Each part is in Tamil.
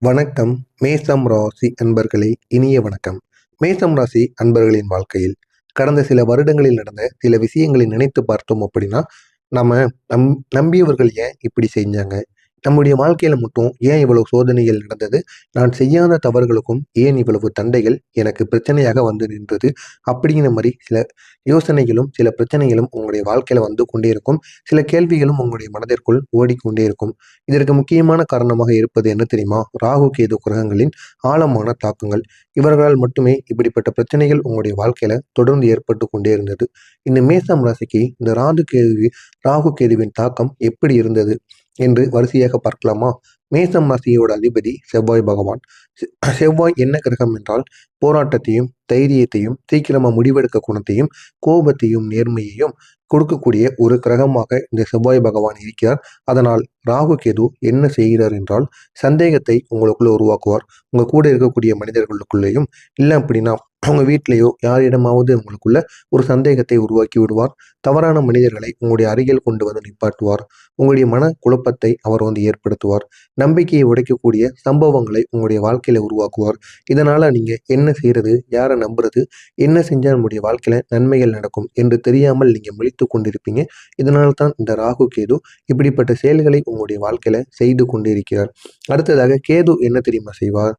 வணக்கம். மேசம் ராசி அன்பர்களே, இனிய வணக்கம். மேசம் ராசி அன்பர்களின் வாழ்க்கையில் கடந்த சில வருடங்களில் நடந்த சில விஷயங்களை நினைத்து பார்த்தோம் அப்படின்னா, நம்ம நம் நம்பியவர்கள் ஏன் இப்படி செஞ்சாங்க? நம்முடைய வாழ்க்கையில மட்டும் ஏன் இவ்வளவு சோதனைகள் நடந்தது? நான் செய்யாத தவறுகளுக்கும் ஏன் இவ்வளவு தண்டைகள் எனக்கு பிரச்சனையாக வந்து நின்றது? அப்படிங்கிற மாரி சில யோசனைகளும், சில பிரச்சனைகளும் உங்களுடைய வாழ்க்கையில வந்து கொண்டே இருக்கும். சில கேள்விகளும் உங்களுடைய மனதிற்குள் ஓடிக்கொண்டே இருக்கும். இதற்கு முக்கியமான காரணமாக இருப்பது என்ன தெரியுமா? ராகு, கேது கிரகங்களின் ஆழமான தாக்கங்கள். இவர்களால் மட்டுமே இப்படிப்பட்ட பிரச்சனைகள் உங்களுடைய வாழ்க்கையில தொடர்ந்து ஏற்பட்டு கொண்டே இருந்தது. இந்த மேசம் ராசிக்கு இந்த ராகு கேதுவின் தாக்கம் எப்படி இருந்தது என்று வரிசையாக பார்க்கலாமா? மேசம் ராசியோட அதிபதி செவ்வாய் பகவான். செவ்வாய் என்ன கிரகம் என்றால், போராட்டத்தையும், தைரியத்தையும், சீக்கிரமா முடிவெடுக்க குணத்தையும், கோபத்தையும், நேர்மையையும் கொடுக்கக்கூடிய ஒரு கிரகமாக இந்த செவ்வாய் பகவான் இருக்கிறார். அதனால் ராகு கேது என்ன செய்கிறார் என்றால், சந்தேகத்தை உங்களுக்குள்ள உருவாக்குவார். உங்க கூட இருக்கக்கூடிய மனிதர்களுக்குள்ளேயும், இல்லை அப்படின்னா உங்க வீட்டிலேயோ யாரிடமாவது உங்களுக்குள்ள ஒரு சந்தேகத்தை உருவாக்கி விடுவார். தவறான மனிதர்களை உங்களுடைய அருகில் கொண்டு வந்து நிப்பாட்டுவார். உங்களுடைய மன குழப்பத்தை அவர் வந்து ஏற்படுத்துவார். நம்பிக்கையை உடைக்கக்கூடிய சம்பவங்களை உங்களுடைய வாழ்க்கையில உருவாக்குவார். இதனால நீங்க என்ன செய்யறது, யாரை நம்புறது, என்ன செஞ்சா நம்முடைய வாழ்க்கையில நன்மைகள் நடக்கும் என்று தெரியாமல் நீங்க முழித்துக் கொண்டிருப்பீங்க. இதனால தான் இந்த ராகு கேது இப்படிப்பட்ட செயல்களை உங்களுடைய வாழ்க்கையில செய்து கொண்டிருக்கிறார். அடுத்ததாக கேது என்ன தெரியுமா செய்வார்?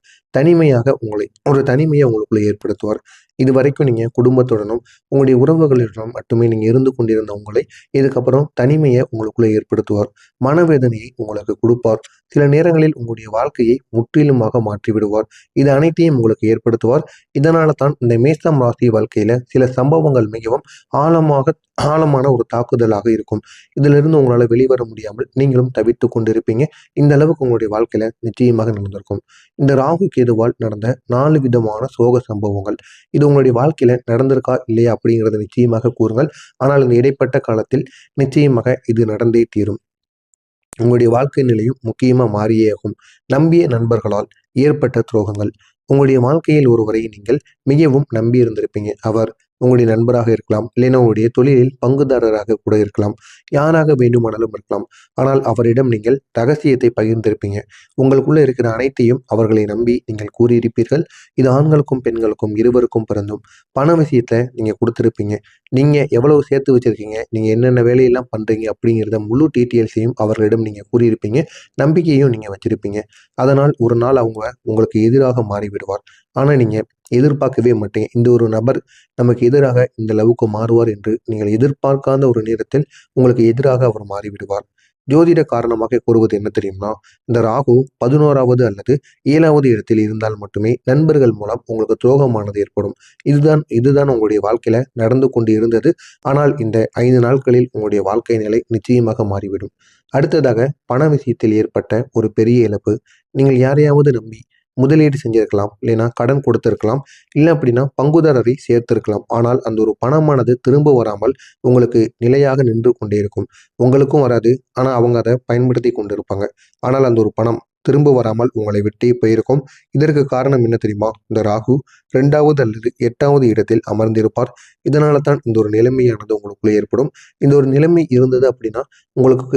ஒரு தனிமையை உங்களுக்குள்ள ஏற்படுத்துவார். இதுவரைக்கும் நீங்க குடும்பத்துடனும் உங்களுடைய உறவுகளிடம் மட்டுமே நீங்க இருந்து கொண்டிருந்த உங்களை இதுக்கப்புறம் தனிமையை உங்களுக்குள்ள ஏற்படுத்துவார். மனவேதனையை உங்களுக்கு கொடுப்பார். சில நேரங்களில் உங்களுடைய வாழ்க்கையை முற்றிலுமாக மாற்றி விடுவார். இது அனைத்தையும் உங்களுக்கு ஏற்படுத்துவார். இதனால தான் இந்த மேசம் ராசி வாழ்க்கையில சில சம்பவங்கள் மிகவும் ஆழமாக ஆழமான ஒரு தாக்குதலாக இருக்கும். இதிலிருந்து உங்களால வெளிவர முடியாமல் நீங்களும் தவித்து கொண்டிருப்பீங்க. இந்த அளவுக்கு உங்களுடைய வாழ்க்கையில நிச்சயமாக நடந்திருக்கும். இந்த ராகு கேதுவால் நடந்த 4 விதமான சோக சம்பவங்கள். இது உங்களுடைய வாழ்க்கையில நடந்திருக்கா இல்லையா அப்படிங்கிறத நிச்சயமாக கூறுங்கள். ஆனால் இந்த இடைப்பட்ட காலத்தில் நிச்சயமாக இது நடந்தே தீரும். உங்களுடைய வாழ்க்கை நிலையும் முக்கியமா மாறியே ஆகும். நம்பிய நண்பர்களால் ஏற்பட்ட துரோகங்கள். உங்களுடைய வாழ்க்கையில் ஒருவரை நீங்கள் மிகவும் நம்பி இருந்திருப்பீங்க. அவர் உங்களுடைய நண்பராக இருக்கலாம், இல்லைன்னா உங்களுடைய தொழிலில் பங்குதாரராக கூட இருக்கலாம். யாராக வேண்டுமானாலும் இருக்கலாம். ஆனால் அவரிடம் நீங்கள் ரகசியத்தை பகிர்ந்திருப்பீங்க. உங்களுக்குள்ள இருக்கிற அனைத்தையும் அவர்களை நம்பி நீங்கள் கூறியிருப்பீர்கள். இது ஆண்களுக்கும் பெண்களுக்கும் இருவருக்கும் பிறந்தும். பண விஷயத்துல நீங்க கொடுத்திருப்பீங்க. நீங்க எவ்வளவு சேர்த்து வச்சிருக்கீங்க, நீங்க என்னென்ன வேலையெல்லாம் பண்றீங்க அப்படிங்கிறத முழு டீட்டெயில்ஸையும் அவர்களிடம் நீங்க கூறியிருப்பீங்க. நம்பிக்கையும் நீங்க வச்சிருப்பீங்க. அதனால் ஒரு நாள் அவங்க உங்களுக்கு எதிராக மாறிவிடுவார். ஆனா நீங்க எதிர்பார்க்கவே மாட்டீங்க. இந்த ஒரு நபர் நமக்கு எதிராக இந்த அளவுக்கு மாறுவார் என்று நீங்கள் எதிர்பார்க்காத ஒரு நேரத்தில் உங்களுக்கு எதிராக அவர் மாறிவிடுவார். ஜோதிட காரணமாக கூறுவது என்ன தெரியுமா? இந்த ராகு 11வது அல்லது 7வது இடத்தில் இருந்தால் மட்டுமே நண்பர்கள் மூலம் உங்களுக்கு துரோகமானது ஏற்படும். இதுதான் உங்களுடைய வாழ்க்கையில நடந்து கொண்டு இருந்தது. ஆனால் இந்த 5 நாட்களில் உங்களுடைய வாழ்க்கை நிலை நிச்சயமாக மாறிவிடும். அடுத்ததாக பண விஷயத்தில் ஏற்பட்ட ஒரு பெரிய இழப்பு. நீங்கள் யாரையாவது நம்பி முதலீடு செஞ்சிருக்கலாம், இல்லைன்னா கடன் கொடுத்திருக்கலாம், இல்லை அப்படின்னா பங்குதாரரை சேர்த்திருக்கலாம். ஆனால் அந்த ஒரு பணமானது திரும்ப வராமல் உங்களுக்கு நிலையாக நின்று கொண்டே இருக்கும். உங்களுக்கும் வராது. ஆனா அவங்க அதை பயன்படுத்தி கொண்டிருப்பாங்க. ஆனால் அந்த ஒரு பணம் திரும்ப வராமல் உங்களை விட்டே போயிருக்கும். இதற்கு காரணம் என்ன தெரியுமா? இந்த ராகு 2வது அல்லது 8வது இடத்தில் அமர்ந்திருப்பார். இதனால தான் இந்த ஒரு நிலைமையானது உங்களுக்குள்ள ஏற்படும். இந்த ஒரு நிலைமை இருந்தது அப்படின்னா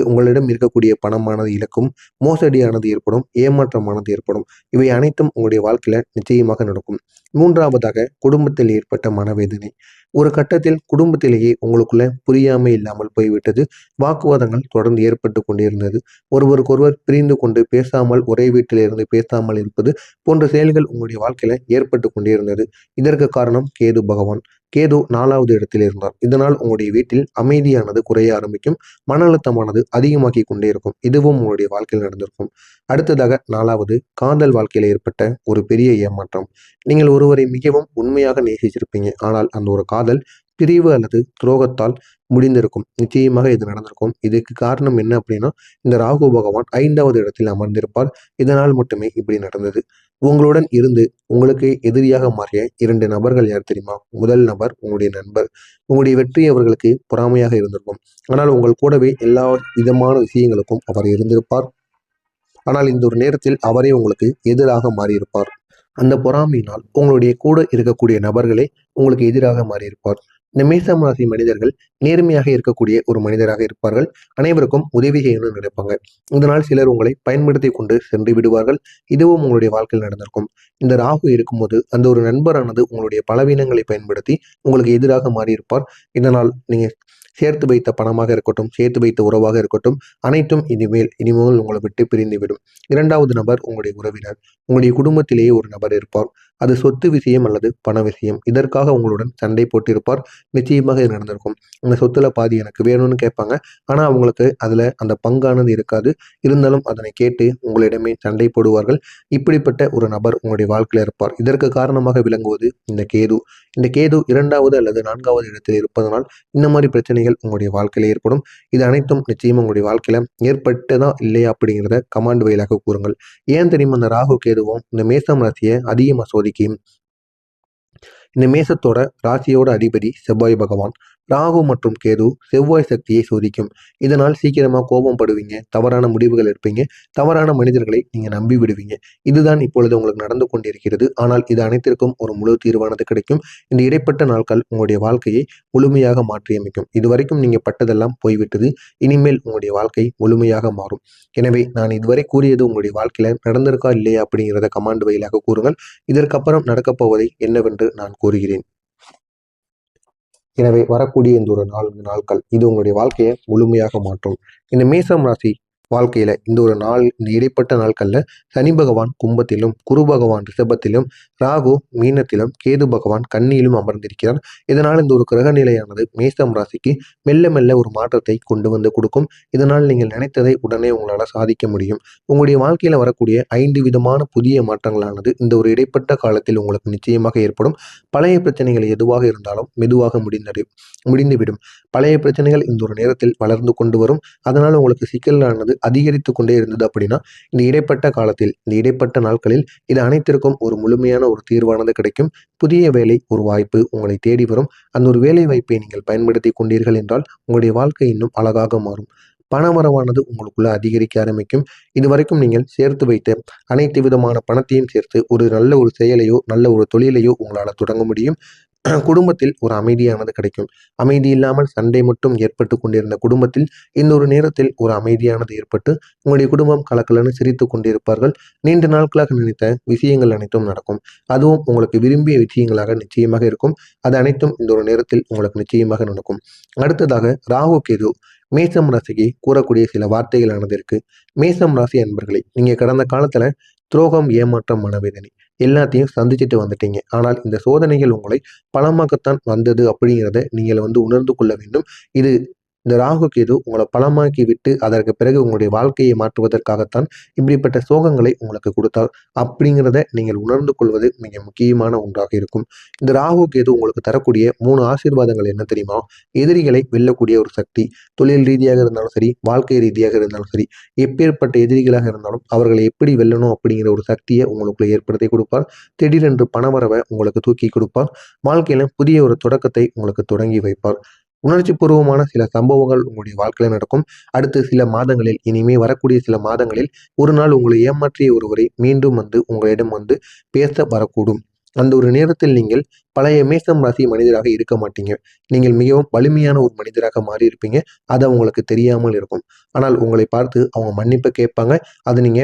உங்களிடம் இருக்கக்கூடிய பணமானது இழக்கும், மோசடியானது ஏற்படும், ஏமாற்றமானது ஏற்படும். இவை அனைத்தும் உங்களுடைய வாழ்க்கையில நிச்சயமாக நடக்கும். 3வதாக குடும்பத்தில் ஏற்பட்ட மனவேதனை. ஒரு கட்டத்தில் குடும்பத்திலேயே உங்களுக்குள்ள புரியாமை இல்லாமல் போய்விட்டது. வாக்குவாதங்கள் தொடர்ந்து ஏற்பட்டு கொண்டிருந்தது. ஒருவருக்கொருவர் பிரிந்து கொண்டு பேசாமல், ஒரே வீட்டில் இருந்து பேசாமல் இருப்பது போன்ற செயல்கள் உங்களுடைய வாழ்க்கையில ஏற்பட்டு கொண்டிருந்தது. இதற்கு காரணம் கேது பகவான். கேது 4வது இடத்தில் இருந்தார். இதனால் உங்களுடைய வீட்டில் அமைதியானது குறைய ஆரம்பிக்கும். மன அழுத்தமானது அதிகமாகி கொண்டே இருக்கும். இதுவும் உங்களுடைய வாழ்க்கையில் நடந்திருக்கும். அடுத்ததாக 4வது காதல் வாழ்க்கையில ஏற்பட்ட ஒரு பெரிய ஏமாற்றம். நீங்கள் ஒருவரை மிகவும் உண்மையாக நேசிச்சிருப்பீங்க. ஆனால் அந்த ஒரு காதல் பிரிவு அல்லது துரோகத்தால் முடிந்திருக்கும். நிச்சயமாக இது நடந்திருக்கும். இதுக்கு காரணம் என்ன அப்படின்னா, இந்த ராகு பகவான் 5வது இடத்தில் அமர்ந்திருப்பார். இதனால் மட்டுமே இப்படி நடந்தது. உங்களுடன் இருந்து உங்களுக்கு எதிரியாக மாறிய 2 நபர்கள் யார் தெரியுமா? முதல் நபர் உங்களுடைய நண்பர். உங்களுடைய வெற்றி அவர்களுக்கு பொறாமையாக இருந்திருக்கும். ஆனால் உங்கள் கூடவே எல்லா விதமான விஷயங்களுக்கும் அவர் இருந்திருப்பார். ஆனால் இந்த ஒரு நேரத்தில் அவரே உங்களுக்கு எதிராக மாறியிருப்பார். அந்த பொறாமையினால் உங்களுடைய கூட இருக்கக்கூடிய நபர்களே உங்களுக்கு எதிராக மாறியிருப்பார். இந்த மேசம் ராசி மனிதர்கள் நேர்மையாக இருக்கக்கூடிய ஒரு மனிதராக இருப்பார்கள். அனைவருக்கும் உதவி செய்யணும்னு நினைப்பாங்க. இதனால் சிலர் உங்களை பயன்படுத்தி கொண்டு சென்று விடுவார்கள். இதுவும் உங்களுடைய வாழ்க்கையில் நடந்திருக்கும். இந்த ராகு இருக்கும்போது அந்த ஒரு நண்பரானது உங்களுடைய பலவீனங்களை பயன்படுத்தி உங்களுக்கு எதிராக மாறியிருப்பார். இதனால் நீங்க சேர்த்து வைத்த பணமாக இருக்கட்டும், சேர்த்து வைத்த உறவாக இருக்கட்டும், அனைத்தும் இனிமேல் உங்களை விட்டு பிரிந்துவிடும். இரண்டாவது நபர் உங்களுடைய உறவினர். உங்களுடைய குடும்பத்திலேயே ஒரு நபர் இருப்பார். அது சொத்து விஷயம் அல்லது பண விஷயம். இதற்காக உங்களுடன் சண்டை போட்டிருப்பார். நிச்சயமாக இது நடந்திருக்கும். அந்த சொத்துல பாதி எனக்கு வேணும்னு கேட்பாங்க. ஆனா அவங்களுக்கு அதுல அந்த பங்கானது இருக்காது. இருந்தாலும் அதனை கேட்டு உங்களிடமே சண்டை போடுவார்கள். இப்படிப்பட்ட ஒரு நபர் உங்களுடைய வாழ்க்கையில இருப்பார். இதற்கு காரணமாக விளங்குவது இந்த கேது. இந்த கேது 2வது அல்லது 4வது இடத்தில் இருப்பதனால் இந்த மாதிரி பிரச்சனைகள் உங்களுடைய வாழ்க்கையில ஏற்படும். இது அனைத்தும் நிச்சயமா உங்களுடைய வாழ்க்கையில ஏற்பட்டதா இல்லையா அப்படிங்கிறத கமாண்ட் வழியாக கூறுங்கள். ஏன் தெரியுமா இந்த ராகு கேதுவும் இந்த மேசம் ராசியை அதிகமாக சோதிக்கும்? இந்த மேசத்தோட ராசியோட அதிபதி செவ்வாய் பகவான். ராகு மற்றும் கேது செவ்வாய் சக்தியை சோதிக்கும். இதனால் சீக்கிரமா கோபம் படுவீங்க, தவறான முடிவுகள் எடுப்பீங்க, தவறான மனிதர்களை நீங்க நம்பி விடுவீங்க. இதுதான் இப்பொழுது உங்களுக்கு நடந்து கொண்டிருக்கிறது. ஆனால் இது அனைத்திற்கும் ஒரு முழு தீர்வானது கிடைக்கும். இந்த இடைப்பட்ட நாட்கள் உங்களுடைய வாழ்க்கையை முழுமையாக மாற்றியமைக்கும். இதுவரைக்கும் நீங்க பட்டதெல்லாம் போய்விட்டது. இனிமேல் உங்களுடைய வாழ்க்கை முழுமையாக மாறும். எனவே நான் இதுவரை கூறியது உங்களுடைய வாழ்க்கையில நடந்திருக்கா இல்லையா அப்படிங்கிறத கமாண்ட் வழியாக கூறுங்கள். இதற்கப்புறம் நடக்கப் போவதை என்னவென்று நான் கூறுகிறேன். எனவே வரக்கூடிய இந்த ஒரு 4 நாட்கள் இது உங்களுடைய வாழ்க்கையை முழுமையாக மாற்றும். இந்த மேசம் ராசி வாழ்க்கையில இந்த இடைப்பட்ட நாட்கள்ல சனி பகவான் கும்பத்திலும், குரு பகவான் ரிஷபத்திலும், ராகு மீனத்திலும், கேது பகவான் கன்னியிலும் அமர்ந்திருக்கிறார். இதனால் இந்த ஒரு கிரக நிலையானது மேசம் ராசிக்கு மெல்ல மெல்ல ஒரு மாற்றத்தை கொண்டு வந்து கொடுக்கும். இதனால் நீங்கள் நினைத்ததை உடனே உங்களால் சாதிக்க முடியும். உங்களுடைய வாழ்க்கையில வரக்கூடிய 5 விதமான புதிய மாற்றங்களானது இந்த ஒரு இடைப்பட்ட காலத்தில் உங்களுக்கு நிச்சயமாக ஏற்படும். பழைய பிரச்சனைகள் எதுவாக இருந்தாலும் மெதுவாக முடிந்துவிடும். பழைய பிரச்சனைகள் இந்த ஒரு நேரத்தில் வளர்ந்து கொண்டு வரும். அதனால் உங்களுக்கு சிக்கலானது அதிகரித்து கொண்டே இருந்தது அப்படின்னா இந்த இடைப்பட்ட காலத்தில், இந்த இடைப்பட்ட நாட்களில் இது அனைத்திற்கும் ஒரு முழுமையான ஒரு தீர்வானது கிடைக்கும். புதிய வேலை ஒரு வாய்ப்பு உங்களை தேடி வரும். அந்த ஒரு வேலை வாய்ப்பை நீங்கள் பயன்படுத்தி கொண்டீர்கள் என்றால் உங்களுடைய வாழ்க்கை இன்னும் அழகாக மாறும். பணவரவானது உங்களுக்குள்ள அதிகரிக்க ஆரம்பிக்கும். இதுவரைக்கும் நீங்கள் சேர்த்து வைத்த அனைத்து விதமான பணத்தையும் சேர்த்து ஒரு நல்ல ஒரு செயலையோ, நல்ல ஒரு தொழிலையோ உங்களால் தொடங்க முடியும். குடும்பத்தில் ஒரு அமைதியானது கிடைக்கும். அமைதி இல்லாமல் சண்டை மட்டும் ஏற்பட்டு கொண்டிருந்த குடும்பத்தில் இந்த ஒரு நேரத்தில் ஒரு அமைதியானது ஏற்பட்டு உங்களுடைய குடும்பம் கலக்கலன்னு சிரித்து கொண்டிருப்பார்கள். நீண்ட நாட்களாக நினைத்த விஷயங்கள் அனைத்தும் நடக்கும். அதுவும் உங்களுக்கு விரும்பிய விஷயங்களாக நிச்சயமாக இருக்கும். அது அனைத்தும் இந்த ஒரு நேரத்தில் உங்களுக்கு நிச்சயமாக நடக்கும். அடுத்ததாக ராகு கேது மேசம் ராசிக்கு கூறக்கூடிய சில வார்த்தைகளானது இருக்கு. மேசம் ராசி அன்பர்களை நீங்க கடந்த காலத்துல துரோகம், ஏமாற்றம், மனவேதனை எல்லாத்தையும் சந்திச்சுட்டு வந்துட்டீங்க. ஆனால் இந்த சோதனைகள் உங்களை பலமாக்கத்தான் வந்தது அப்படிங்கிறத நீங்கள் உணர்ந்து கொள்ள வேண்டும். இது இந்த ராகு கேது உங்களை பலமாக்கி விட்டு அதற்கு பிறகு உங்களுடைய வாழ்க்கையை மாற்றுவதற்காகத்தான் இப்படிப்பட்ட சோகங்களை உங்களுக்கு கொடுத்தார் அப்படிங்கிறத நீங்கள் உணர்ந்து கொள்வது மிக முக்கியமான ஒன்றாக இருக்கும். இந்த ராகு கேது உங்களுக்கு தரக்கூடிய 3 ஆசீர்வாதங்கள் என்ன தெரியுமா? எதிரிகளை வெல்லக்கூடிய ஒரு சக்தி. தொழில் ரீதியாக இருந்தாலும் சரி, வாழ்க்கை ரீதியாக இருந்தாலும் சரி, எப்பேற்பட்ட எதிரிகளாக இருந்தாலும் அவர்களை எப்படி வெல்லணும் அப்படிங்கிற ஒரு சக்தியை உங்களுக்குள்ள ஏற்படுத்தி கொடுப்பார். திடீரென்று பணவரவை உங்களுக்கு தூக்கி கொடுப்பார். வாழ்க்கையில புதிய ஒரு தொடக்கத்தை உங்களுக்கு தொடங்கி வைப்பார். உணர்ச்சி பூர்வமான சில சம்பவங்கள் உங்களுடைய வாழ்க்கையில நடக்கும். அடுத்து சில மாதங்களில், இனிமே வரக்கூடிய சில மாதங்களில் ஒரு நாள் உங்களை ஏமாற்றிய ஒருவரை மீண்டும் உங்களிடம் பேச வரக்கூடும். அந்த ஒரு நேரத்தில் நீங்கள் பழைய மேசம் ராசி மனிதராக இருக்க மாட்டீங்க. நீங்கள் மிகவும் வலிமையான ஒரு மனிதராக மாறி இருப்பீங்க. அது அவங்களுக்கு தெரியாமல் இருக்கும். ஆனால் உங்களை பார்த்து அவங்க மன்னிப்பை கேட்பாங்க. அது நீங்க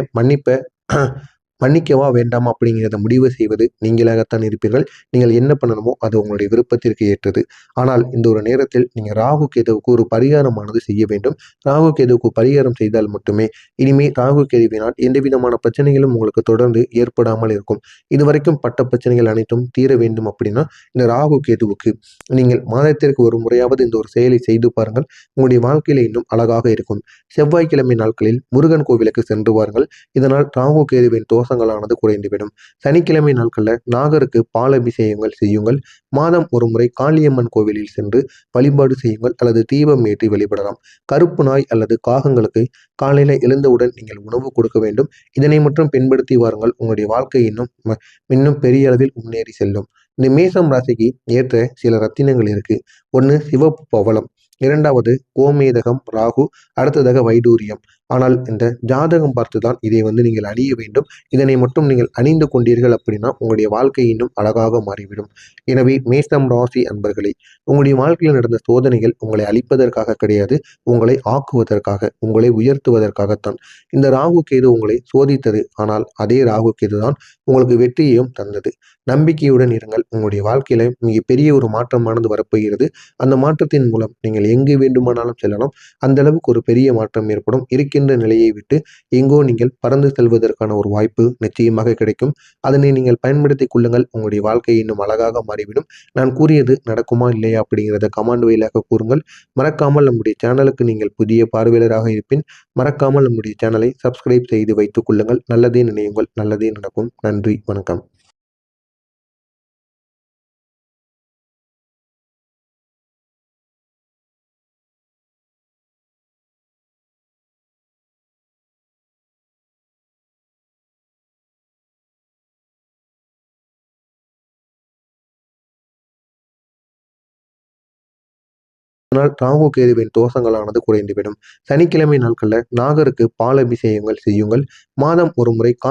மன்னிக்கவா வேண்டாமா அப்படிங்கிறத முடிவு செய்வது நீங்களாகத்தான் இருப்பீர்கள். நீங்கள் என்ன பண்ணணுமோ அது உங்களுடைய விருப்பத்திற்கு ஏற்றது. ஆனால் இந்த ஒரு நேரத்தில் நீங்கள் ராகு கேதுவுக்கு ஒரு பரிகாரமானது செய்ய வேண்டும். ராகு கேதுவுக்கு பரிகாரம் செய்தால் மட்டுமே இனிமே ராகு கேதுவினால் எந்த விதமான பிரச்சனைகளும் உங்களுக்கு தொடர்ந்து ஏற்படாமல் இருக்கும். இதுவரைக்கும் பட்ட பிரச்சனைகள் அனைத்தும் தீர வேண்டும் அப்படின்னா இந்த ராகு கேதுவுக்கு நீங்கள் மாதத்திற்கு ஒரு முறையாவது இந்த ஒரு செயலை செய்து பாருங்கள். உங்களுடைய வாழ்க்கையில இன்னும் அழகாக இருக்கும். செவ்வாய்க்கிழமை நாட்களில் முருகன் கோவிலுக்கு சென்று வாருங்கள். இதனால் ராகு கேதுவின் தோஷங்களானது குறைந்துவிடும். சனிக்கிழமை நாட்கள்ல நாகருக்கு பால் அபிஷேகங்கள் செய்யுங்கள். மாதம் ஒரு முறை காளியம்மன் கோவிலில் சென்று வழிபாடு செய்யுங்கள் அல்லது தீபம் ஏற்றி வழிபடலாம். கருப்பு நாய் அல்லது காகங்களுக்கு காலையில எழுந்தவுடன் நீங்கள் உணவு கொடுக்க வேண்டும். இதனை மட்டும் பின்படுத்தி வாருங்கள். உங்களுடைய வாழ்க்கை இன்னும் பெரிய அளவில் முன்னேறி செல்லும். இந்த மேசம் ராசிக்கு ஏற்ற சில ரத்தினங்கள் இருக்கு. ஒன்று சிவப்பு பவளம், 2வது கோமேதகம் ராகு, அடுத்ததாக வைடூரியம், ஆனால் இந்த ஜாதகம் பார்த்து தான் இதை நீங்கள் அணிய வேண்டும். இதனை மட்டும் நீங்கள் அணிந்து கொண்டீர்கள் அப்படின்னா உங்களுடைய வாழ்க்கை இன்னும் அழகாக மாறிவிடும். எனவே மேஷம் ராசி அன்பர்களே, உங்களுடைய வாழ்க்கையில் நடந்த சோதனைகள் உங்களை அழிப்பதற்காக கிடையாது, உங்களை ஆக்குவதற்காக, உங்களை உயர்த்துவதற்காகத்தான். இந்த ராகு கேது உங்களை சோதித்தது, ஆனால் அதே ராகு கேது தான் உங்களுக்கு வெற்றியையும் தந்தது. நம்பிக்கையுடன் இருங்கள். உங்களுடைய வாழ்க்கையில மிகப்பெரிய ஒரு மாற்றமானது வரப்போகிறது. அந்த மாற்றத்தின் மூலம் நீங்கள் எங்கு வேண்டுமானாலும் செல்லலாம். அந்த அளவுக்கு ஒரு பெரிய மாற்றம் ஏற்படும். இருக்கின்ற நிலையை விட்டு எங்கோ நீங்கள் பறந்து செல்வதற்கான ஒரு வாய்ப்பு நிச்சயமாக கிடைக்கும். அதனை நீங்கள் பயன்படுத்திக் கொள்ளுங்கள். உங்களுடைய வாழ்க்கை இன்னும் அழகாக மாறிவிடும். நான் கூறியது நடக்குமா இல்லையா அப்படிங்கிறத கமெண்ட் வாயிலாக கூறுங்கள். மறக்காமல் நம்முடைய சேனலுக்கு நீங்கள் புதிய பார்வையாளராக இருப்பின் மறக்காமல் நம்முடைய சேனலை சப்ஸ்கிரைப் செய்து வைத்துக் கொள்ளுங்கள். நல்லதே நினையுங்கள், நல்லதே நடக்கும். நன்றி, வணக்கம். இதனால் ராகு கேதுவின் தோஷங்களானது குறைந்துவிடும். சனிக்கிழமை நாட்கள்ல நாகருக்கு பால் அபிஷேகங்கள் செய்யுங்கள். மாதம் ஒரு முறை காளி